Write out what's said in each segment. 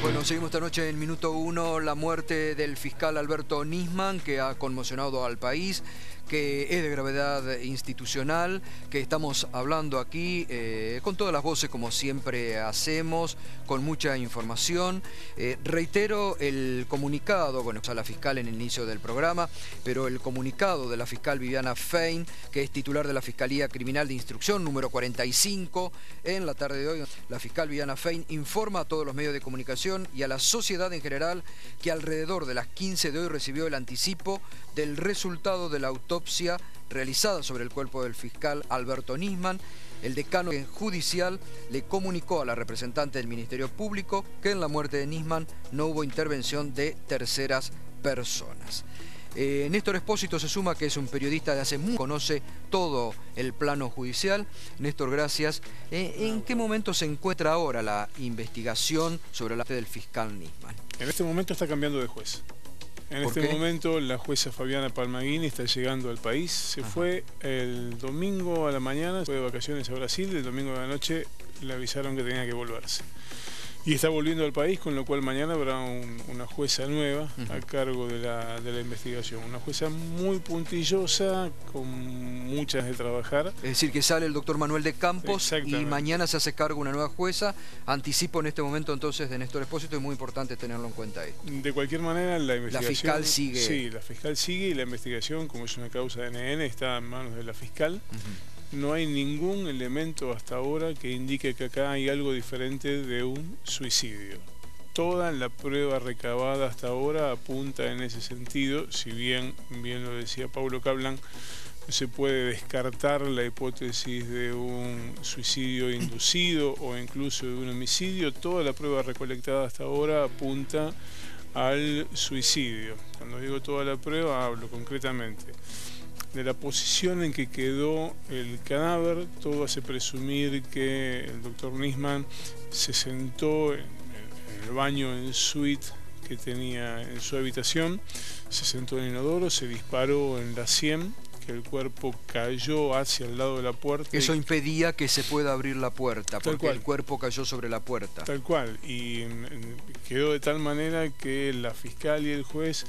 Bueno, seguimos esta noche en Minuto 1, la muerte del fiscal Alberto Nisman, que ha conmocionado al país, que es de gravedad institucional, que estamos hablando aquí con todas las voces como siempre hacemos, con mucha información. Reitero el comunicado, bueno, a la fiscal en el inicio del programa, pero el comunicado de la fiscal Viviana Fein, que es titular de la Fiscalía Criminal de Instrucción número 45, en la tarde de hoy, la fiscal Viviana Fein informa a todos los medios de comunicación y a la sociedad en general que alrededor de las 15 de hoy recibió el anticipo del resultado de la autopsia realizada sobre el cuerpo del fiscal Alberto Nisman. El decano judicial le comunicó a la representante del Ministerio Público que en la muerte de Nisman no hubo intervención de terceras personas. Néstor Espósito se suma, que es un periodista de hace mucho, conoce todo el plano judicial. Néstor, gracias. ¿En qué momento se encuentra ahora la investigación sobre la muerte del fiscal Nisman? En este momento está cambiando de juez. En este momento la jueza Fabiana Palmaguini está llegando al país. Se fue el domingo a la mañana, fue de vacaciones a Brasil, el domingo a la noche le avisaron que tenía que volverse. Y está volviendo al país, con lo cual mañana habrá una jueza nueva a cargo de la investigación. Una jueza muy puntillosa, con muchas de trabajar. Es decir, que sale el doctor Manuel de Campos y mañana se hace cargo una nueva jueza. Anticipo en este momento entonces de Néstor Espósito, es muy importante tenerlo en cuenta ahí. De cualquier manera, la investigación... La fiscal sigue. Sí, la fiscal sigue y la investigación, como es una causa de NN, está en manos de la fiscal. No hay ningún elemento hasta ahora que indique que acá hay algo diferente de un suicidio. Toda la prueba recabada hasta ahora apunta en ese sentido, si bien lo decía Paulo Caplan, se puede descartar la hipótesis de un suicidio inducido o incluso de un homicidio. Toda la prueba recolectada hasta ahora apunta al suicidio. Cuando digo toda la prueba, hablo concretamente de la posición en que quedó el cadáver. Todo hace presumir que el doctor Nisman se sentó en el baño en suite que tenía en su habitación, se sentó en el inodoro, se disparó en la sien, que el cuerpo cayó hacia el lado de la puerta. Eso impedía que se pueda abrir la puerta, porque el cuerpo cayó sobre la puerta. Tal cual, y quedó de tal manera que la fiscal y el juez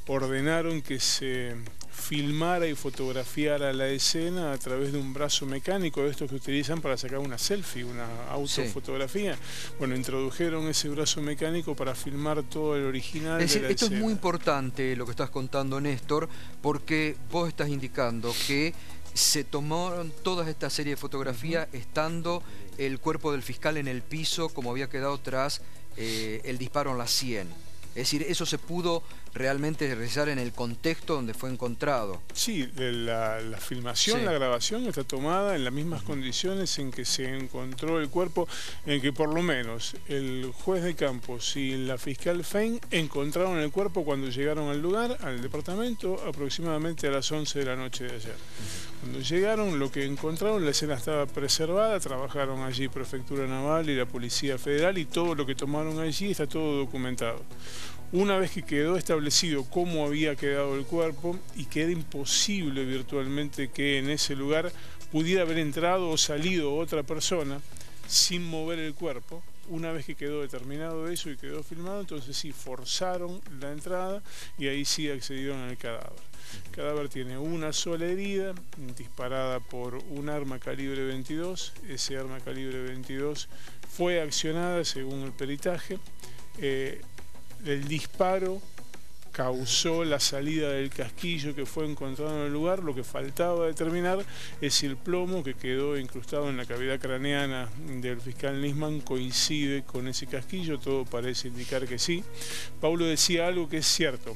ordenaron que se filmara y fotografiara la escena a través de un brazo mecánico, de estos que utilizan para sacar una selfie, una autofotografía. Bueno, introdujeron ese brazo mecánico para filmar todo el original. Es decir, esto es muy importante lo que estás contando, Néstor, porque vos estás indicando que se tomaron toda esta serie de fotografías estando el cuerpo del fiscal en el piso, como había quedado tras el disparo en la sien. Es decir, eso se pudo realmente realizar en el contexto donde fue encontrado. Sí, la filmación, la grabación está tomada en las mismas condiciones en que se encontró el cuerpo, en que por lo menos el juez de Campos y la fiscal Fein encontraron el cuerpo cuando llegaron al lugar, al departamento, aproximadamente a las 11 de la noche de ayer. Cuando llegaron, lo que encontraron, la escena estaba preservada, trabajaron allí Prefectura Naval y la Policía Federal, y todo lo que tomaron allí está todo documentado. Una vez que quedó establecido cómo había quedado el cuerpo y que era imposible virtualmente que en ese lugar pudiera haber entrado o salido otra persona sin mover el cuerpo, una vez que quedó determinado eso y quedó filmado, entonces sí, forzaron la entrada y ahí sí accedieron al cadáver. El cadáver tiene una sola herida, disparada por un arma calibre 22. Ese arma calibre 22 fue accionada según el peritaje. El disparo causó la salida del casquillo que fue encontrado en el lugar. Lo que faltaba determinar es si el plomo que quedó incrustado en la cavidad craneana del fiscal Nisman coincide con ese casquillo. Todo parece indicar que sí. Paulo decía algo que es cierto.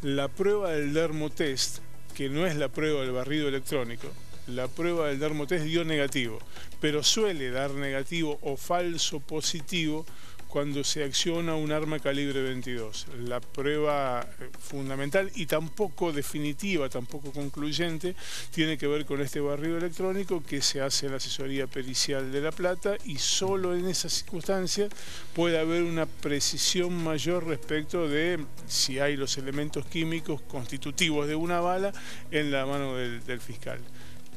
La prueba del dermotest, que no es la prueba del barrido electrónico, la prueba del dermotest dio negativo, pero suele dar negativo o falso positivo cuando se acciona un arma calibre 22. La prueba fundamental y tampoco definitiva, tampoco concluyente, tiene que ver con este barrido electrónico que se hace en la asesoría pericial de La Plata, y solo en esas circunstancias puede haber una precisión mayor respecto de si hay los elementos químicos constitutivos de una bala en la mano del fiscal.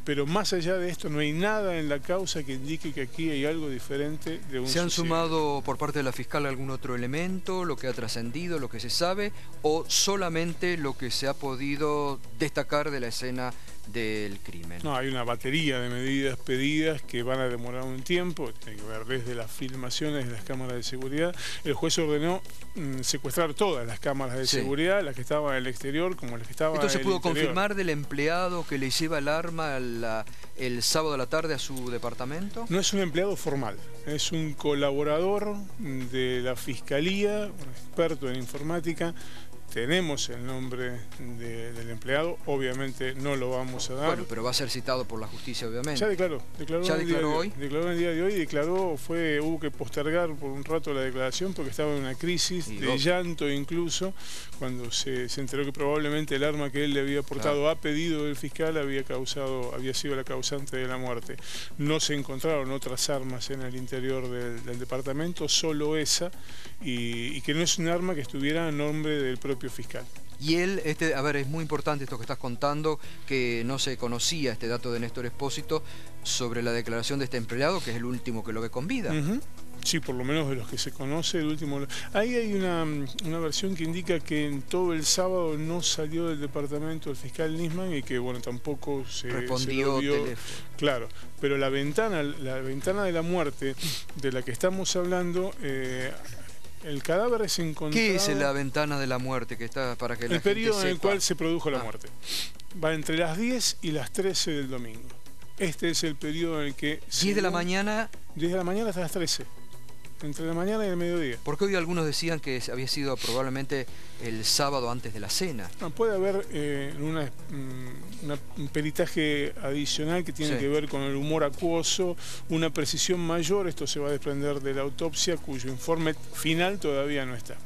pero más allá de esto no hay nada en la causa que indique que aquí hay algo diferente de un ¿Se han suicidio. sumado por parte de la fiscal algún otro elemento, lo que ha trascendido, lo que se sabe, o solamente lo que se ha podido destacar de la escena del crimen? No, hay una batería de medidas pedidas que van a demorar un tiempo, tiene que ver desde las filmaciones de las cámaras de seguridad. El juez ordenó secuestrar todas las cámaras de seguridad, las que estaban en el exterior como las que estaban en el ¿Esto se pudo interior. confirmar del empleado que le lleva el arma el sábado a la tarde a su departamento? No es un empleado formal, es un colaborador de la Fiscalía, un experto en informática. Tenemos el nombre del empleado, obviamente no lo vamos a dar. Bueno, pero va a ser citado por la justicia, obviamente. Ya declaró ¿Ya declaró hoy? Declaró en el día de hoy, hubo que postergar por un rato la declaración porque estaba en una crisis de llanto incluso, cuando se enteró que probablemente el arma que él le había portado a pedido del fiscal había sido la causante de la muerte. No se encontraron otras armas en el interior del departamento, solo esa, y que no es un arma que estuviera a nombre del propio fiscal. Y él, a ver, es muy importante esto que estás contando, que no se conocía este dato de Néstor Espósito sobre la declaración de este empleado, que es el último que lo ve con vida. Sí, por lo menos de los que se conoce, el último. Ahí hay una versión que indica que en todo el sábado no salió del departamento el fiscal Nisman y que, bueno, tampoco se respondió se lo vio. teléfono. Claro, pero la ventana de la muerte de la que estamos hablando, el cadáver es encontrado... ¿Qué es la ventana de la muerte que está para que la gente periodo en el sepa? cual se produjo la muerte. Va entre las 10 y las 13 del domingo. Este es el periodo en el que... 10 de la mañana... 10 de la mañana hasta las 13. Entre la mañana y el mediodía. Porque hoy algunos decían que había sido probablemente el sábado antes de la cena. No, puede haber un peritaje adicional que tiene que ver con el humor acuoso, una precisión mayor, esto se va a desprender de la autopsia, cuyo informe final todavía no está.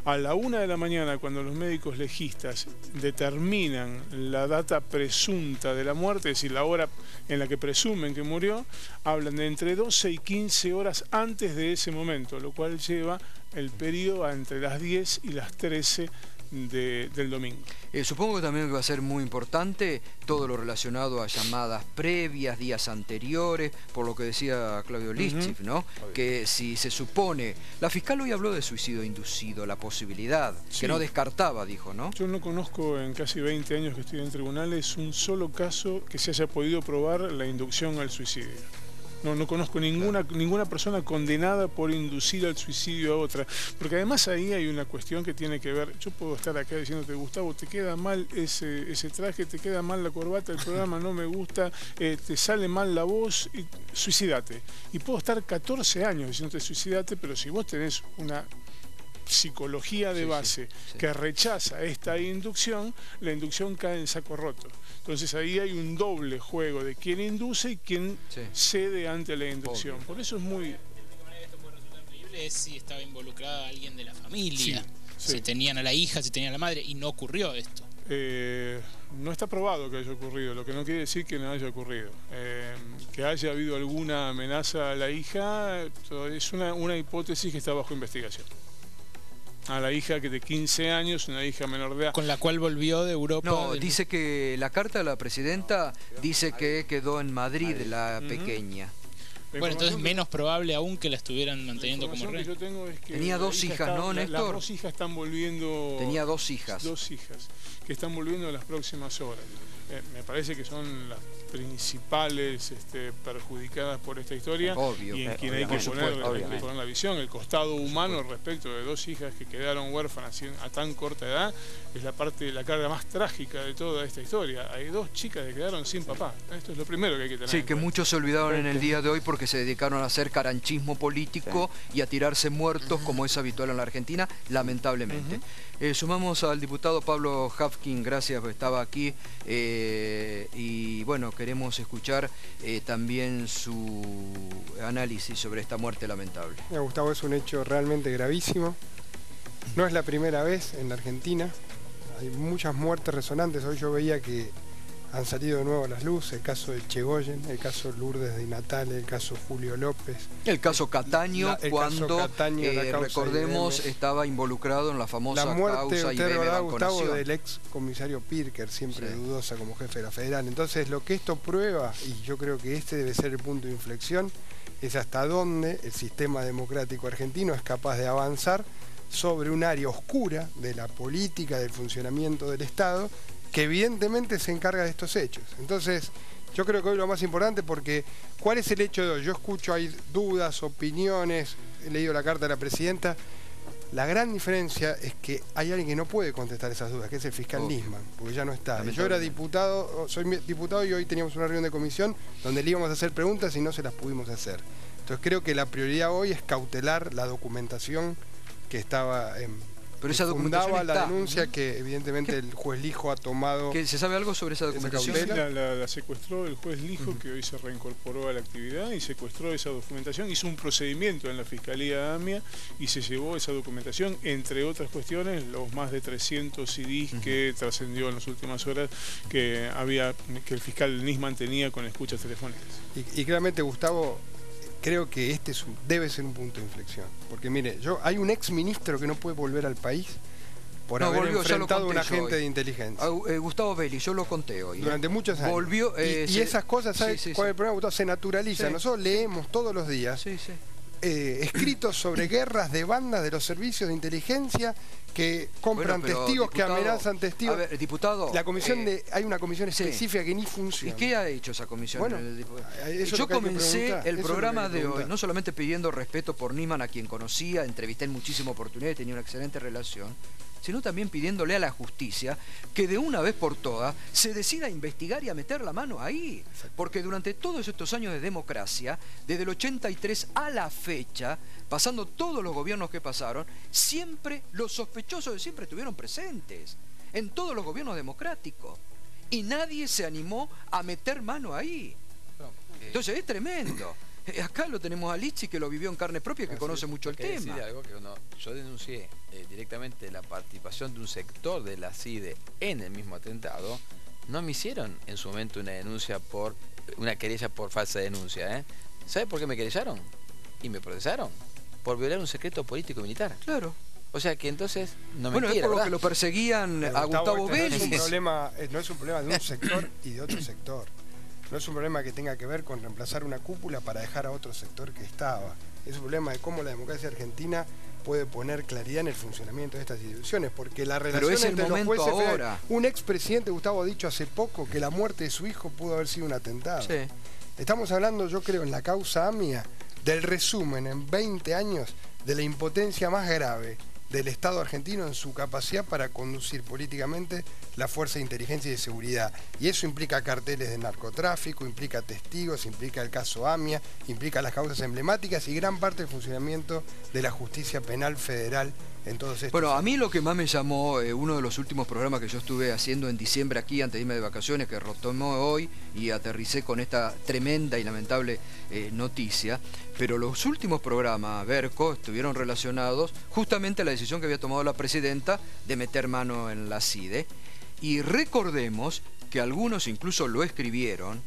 A la 1 de la mañana, cuando los médicos legistas determinan la data presunta de la muerte, es decir, la hora en la que presumen que murió, hablan de entre 12 y 15 horas antes de ese momento, lo cual lleva el periodo entre las 10 y las 13 del domingo. Supongo que también va a ser muy importante todo lo relacionado a llamadas previas, días anteriores, por lo que decía Claudio Lischif, ¿no? Que si se supone... La fiscal hoy habló de suicidio inducido, la posibilidad, que no descartaba, dijo, ¿no? Yo no conozco en casi 20 años que estoy en tribunales un solo caso que se haya podido probar la inducción al suicidio. No conozco ninguna persona condenada por inducir al suicidio a otra. Porque además ahí hay una cuestión que tiene que ver... Yo puedo estar acá diciéndote, Gustavo, te queda mal ese traje, te queda mal la corbata, el programa no me gusta, te sale mal la voz, y suicídate. Y puedo estar 14 años diciéndote suicídate, pero si vos tenés una psicología de base que rechaza esta inducción, la inducción cae en saco roto. Entonces ahí hay un doble juego de quién induce y quién cede ante la inducción. Obvio. Por eso es muy... Esto puede resultar creíble es si estaba involucrada alguien de la familia, Sí. si tenían a la hija, si tenían a la madre, y no ocurrió esto. No está probado que haya ocurrido, lo que no quiere decir que no haya ocurrido. Que haya habido alguna amenaza a la hija es una hipótesis que está bajo investigación. A la hija que de 15 años, una hija menor de edad. Con la cual volvió de Europa. No, dice que la carta de la presidenta dice que quedó en Madrid la pequeña. Bueno, entonces menos probable aún que la estuvieran manteniendo como rey. rey. Tenía dos hijas, ¿no, Néstor? Las dos hijas están volviendo... Tenía dos hijas. Dos hijas, que están volviendo en las próximas horas. Me parece que son las principales perjudicadas por esta historia. Obvio, y en quien hay que poner la visión. El costado humano respecto de dos hijas que quedaron huérfanas a tan corta edad es la carga más trágica de toda esta historia. Hay dos chicas que quedaron sin papá. Esto es lo primero que hay que tener en que cuenta. muchos se olvidaron en el día de hoy porque se dedicaron a hacer caranchismo político y a tirarse muertos, como es habitual en la Argentina, lamentablemente. Sumamos al diputado Pablo Hafkin, gracias, estaba aquí, y bueno, queremos escuchar también su análisis sobre esta muerte lamentable. Gustavo, es un hecho realmente gravísimo. No es la primera vez en la Argentina. Hay muchas muertes resonantes. Hoy yo veía que han salido de nuevo a las luces, el caso de Chegoyen, el caso Lourdes Di Natale, el caso Julio López. El caso Cataño, cuando, recordemos, IBM. estaba involucrado en la famosa la muerte, causa usted IBM recordará, Gustavo, Banconación. del ex comisario Pirker, siempre Sí. dudosa como jefe de la Federal. Entonces, lo que esto prueba, y yo creo que este debe ser el punto de inflexión, es hasta dónde el sistema democrático argentino es capaz de avanzar sobre un área oscura de la política, del funcionamiento del Estado, que evidentemente se encarga de estos hechos. Entonces, yo creo que hoy lo más importante, porque ¿cuál es el hecho de hoy? Yo escucho, hay dudas, opiniones, he leído la carta de la presidenta. La gran diferencia es que hay alguien que no puede contestar esas dudas, que es el fiscal Nisman, porque ya no está. Yo era diputado, soy diputado, y hoy teníamos una reunión de comisión donde le íbamos a hacer preguntas y no se las pudimos hacer. Entonces creo que la prioridad hoy es cautelar la documentación que estaba Pero esa documentación fundaba la está, denuncia, ¿no? que evidentemente el juez Lijo ha tomado. ¿Se sabe algo sobre esa documentación? Sí, la secuestró el juez Lijo, que hoy se reincorporó a la actividad y secuestró esa documentación, hizo un procedimiento en la Fiscalía AMIA y se llevó esa documentación, entre otras cuestiones, los más de 300 CDs que trascendió en las últimas horas que el fiscal Nisman tenía con escuchas telefónicas. Y claramente, Gustavo, creo que este debe ser un punto de inflexión. Porque mire, hay un ex ministro que no puede volver al país por haber enfrentado a un agente de inteligencia. Gustavo Belli, yo lo conté hoy. Durante muchos años. Volvió, y esas cosas, ¿sabes cuál es el problema, Gustavo? Se naturalizan. Sí. Nosotros leemos todos los días escritos sobre guerras de bandas de los servicios de inteligencia que compran testigos, que amenazan testigos. A ver, diputado, la comisión hay una comisión específica que ni funciona. ¿Y qué ha hecho esa comisión? Bueno, yo comencé el programa de hoy no solamente pidiendo respeto por Nisman, a quien conocía, entrevisté en muchísimas oportunidades, tenía una excelente relación, sino también pidiéndole a la justicia que de una vez por todas se decida a investigar y a meter la mano ahí. Porque durante todos estos años de democracia, desde el 83 a la fecha, pasando todos los gobiernos que pasaron, siempre los sospechosos de siempre estuvieron presentes, en todos los gobiernos democráticos. Y nadie se animó a meter mano ahí. Entonces es tremendo. Acá lo tenemos a Lichi, que lo vivió en carne propia, que conoce mucho el tema. Decir algo que yo denuncié directamente la participación de un sector de la CIDE en el mismo atentado. No me hicieron en su momento una querella por falsa denuncia. ¿Sabe por qué me querellaron? Y me procesaron por violar un secreto político militar. Claro. O sea que entonces no me Bueno, es por lo que lo perseguían a Gustavo Belli. No es un problema de un sector y de otro sector. No es un problema que tenga que ver con reemplazar una cúpula para dejar a otro sector que estaba. Es un problema de cómo la democracia argentina puede poner claridad en el funcionamiento de estas instituciones, porque la relación entre los jueces ahora. Un expresidente, Gustavo, ha dicho hace poco que la muerte de su hijo pudo haber sido un atentado. Sí. Estamos hablando, yo creo, en la causa AMIA, del resumen en 20 años de la impotencia más grave del Estado argentino en su capacidad para conducir políticamente la fuerza de inteligencia y de seguridad. Y eso implica carteles de narcotráfico, implica testigos, implica el caso AMIA, implica las causas emblemáticas y gran parte del funcionamiento de la justicia penal federal en todos estos Bueno, a años. mí lo que más me llamó, uno de los últimos programas que yo estuve haciendo en diciembre aquí, antes de irme de vacaciones, que retomó hoy y aterricé con esta tremenda y lamentable noticia, pero los últimos programas, Berco, estuvieron relacionados justamente a la decisión que había tomado la presidenta de meter mano en la CIDE. Y recordemos que algunos incluso lo escribieron,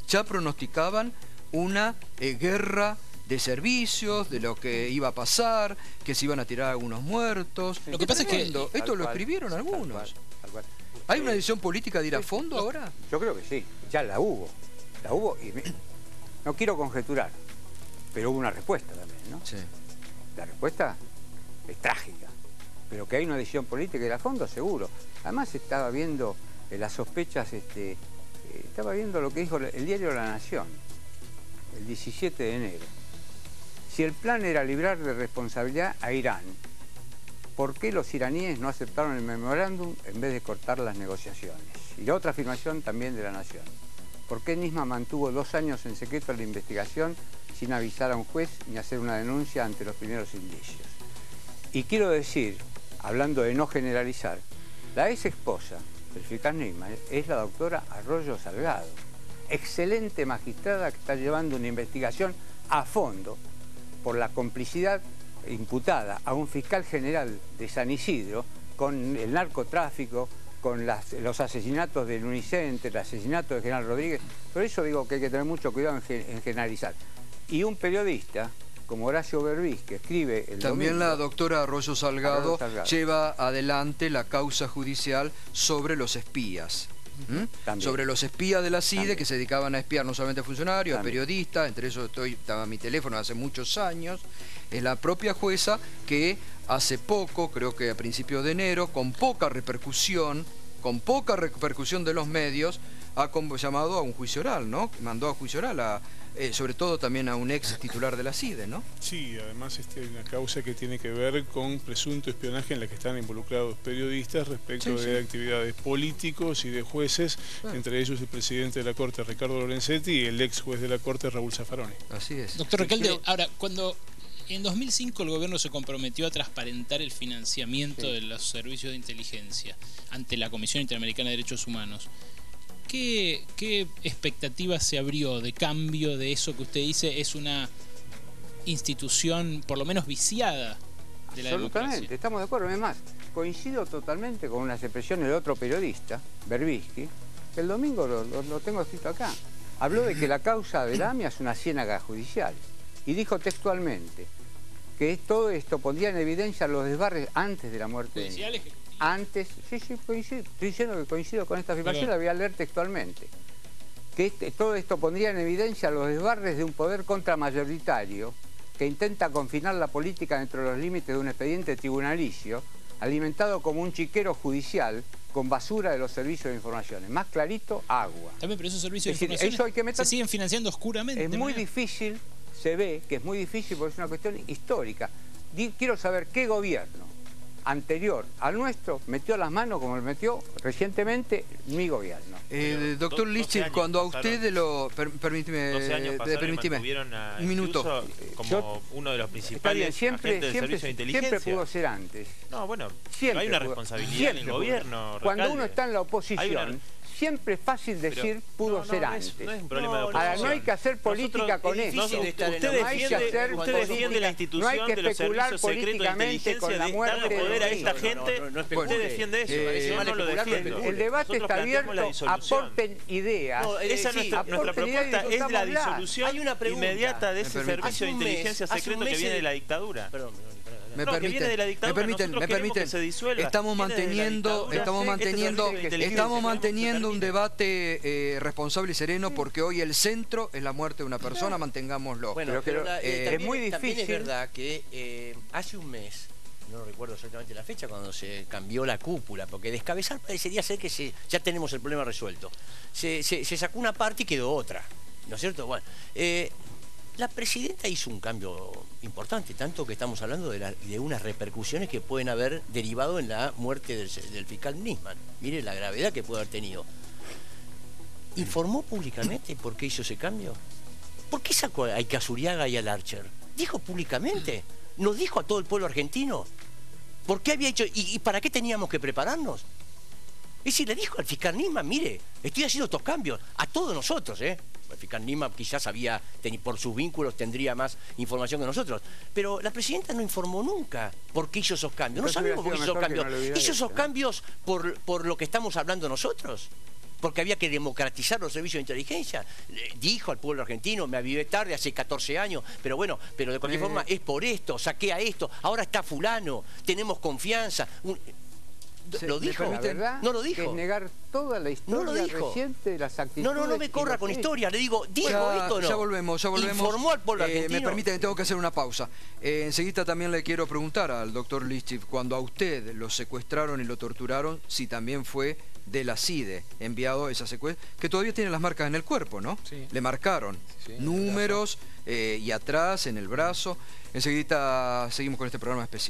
ya pronosticaban una guerra de servicios, de lo que iba a pasar, que se iban a tirar algunos muertos. Lo que pasa es que esto lo escribieron algunos. ¿Hay una decisión política de ir a fondo ahora? Yo creo que sí, ya la hubo y no quiero conjeturar, pero hubo una respuesta también, ¿no? Sí. La respuesta es trágica, pero que hay una decisión política de ir a fondo, seguro. Además estaba viendo las sospechas, estaba viendo lo que dijo el diario La Nación, el 17 de enero. Si el plan era librar de responsabilidad a Irán, ¿por qué los iraníes no aceptaron el memorándum en vez de cortar las negociaciones? Y la otra afirmación también de La Nación. ¿Por qué Nisman mantuvo 2 años en secreto la investigación sin avisar a un juez ni hacer una denuncia ante los primeros indicios? Y quiero decir, hablando de no generalizar, la ex esposa del fiscal Nisman es la doctora Arroyo Salgado, excelente magistrada que está llevando una investigación a fondo por la complicidad imputada a un fiscal general de San Isidro con el narcotráfico, con los asesinatos del Unicenter, el asesinato de General Rodríguez. Por eso digo que hay que tener mucho cuidado en generalizar. Y un periodista como Horacio Berbis, que escribe el También domingo, la doctora Arroyo Salgado lleva adelante la causa judicial sobre los espías. Sobre los espías de la CIDE que se dedicaban a espiar no solamente a funcionarios, a periodistas, entre eso estaba mi teléfono hace muchos años. Es la propia jueza que hace poco, creo que a principios de enero, con poca repercusión de los medios, ha llamado a un juicio oral, ¿no? Mandó a juicio oral sobre todo también a un ex titular de la CIDE, ¿no? Sí, además una causa que tiene que ver con presunto espionaje en la que están involucrados periodistas respecto de actividades políticos y de jueces, entre ellos el presidente de la Corte, Ricardo Lorenzetti, y el ex juez de la Corte, Raúl Zaffaroni. Así es. Doctor Recalde, ahora, cuando en 2005 el gobierno se comprometió a transparentar el financiamiento de los servicios de inteligencia ante la Comisión Interamericana de Derechos Humanos, ¿qué expectativas se abrió de cambio de eso que usted dice es una institución por lo menos viciada de la democracia? Absolutamente, estamos de acuerdo. Además, coincido totalmente con unas expresiones de otro periodista, Berbisky, que el domingo lo tengo escrito acá. Habló de que la causa de la AMIA es una ciénaga judicial y dijo textualmente que todo esto pondría en evidencia los desbarres antes de la muerte de Nisman. Antes, sí, coincido, estoy diciendo que coincido con esta afirmación, la voy a leer textualmente. Que todo esto pondría en evidencia los desbarres de un poder contramayoritario que intenta confinar la política dentro de los límites de un expediente tribunalicio, alimentado como un chiquero judicial con basura de los servicios de información. Más clarito, agua. También, pero esos servicios de información se siguen financiando oscuramente. Es muy difícil, se ve que es muy difícil porque es una cuestión histórica. Quiero saber qué gobierno anterior al nuestro metió las manos como lo metió recientemente mi gobierno. Doctor Lichtich, cuando a usted permíteme, un minuto, como uno de los principales agentes del servicio de inteligencia. Siempre pudo ser antes. No, bueno, siempre hay una responsabilidad en el gobierno. Cuando uno está en la oposición, siempre es fácil decir pudo ser antes. No es un problema de oposición. Ahora, no hay que hacer política con eso. Usted defiende la institución de los servicios secretos de inteligencia, de darle poder a esta gente. Usted defiende eso. Yo no lo defiendo. El debate está abierto, aporten ideas. Esa es nuestra propuesta, es la disolución inmediata de ese servicio de inteligencia secreto que viene de la dictadura. Me permiten, estamos manteniendo un debate responsable y sereno porque hoy el centro es la muerte de una persona, mantengámoslo. Bueno, pero es muy difícil. También es verdad que hace un mes, no recuerdo exactamente la fecha, cuando se cambió la cúpula, porque descabezar parecería ser que ya tenemos el problema resuelto. Se sacó una parte y quedó otra, ¿no es cierto? Bueno, la presidenta hizo un cambio importante, tanto que estamos hablando de unas repercusiones que pueden haber derivado en la muerte del fiscal Nisman. Mire la gravedad que puede haber tenido. ¿Informó públicamente por qué hizo ese cambio? ¿Por qué sacó a Icazuriaga y al Archer? ¿Dijo públicamente? ¿Nos dijo a todo el pueblo argentino? ¿Por qué había hecho? ¿Y para qué teníamos que prepararnos? Es decir, le dijo al fiscal Nisman, mire, estoy haciendo estos cambios, a todos nosotros, El fiscal Nisman quizás por sus vínculos tendría más información que nosotros. Pero la presidenta no informó nunca por qué hizo esos cambios. No sabemos por qué hizo esos cambios. ¿Hizo esos cambios por lo que estamos hablando nosotros? Porque había que democratizar los servicios de inteligencia. Dijo al pueblo argentino, me avivé tarde, hace 14 años, pero bueno, pero de cualquier forma es por esto, saqué a esto, ahora está fulano, tenemos confianza. ¿Lo dijo? La verdad, no lo dijo. Es negar toda la historia reciente de las actitudes. No me corra con historia. Le digo, ¿dijo esto o no? Ya volvemos. ¿Informó al pueblo argentino? Me permite que tengo que hacer una pausa. Enseguida también le quiero preguntar al doctor Lichtich, cuando a usted lo secuestraron y lo torturaron, si también fue de la CIDE enviado esa secuestra, que todavía tiene las marcas en el cuerpo, ¿no? Sí. Le marcaron números y atrás, en el brazo. Enseguida seguimos con este programa especial.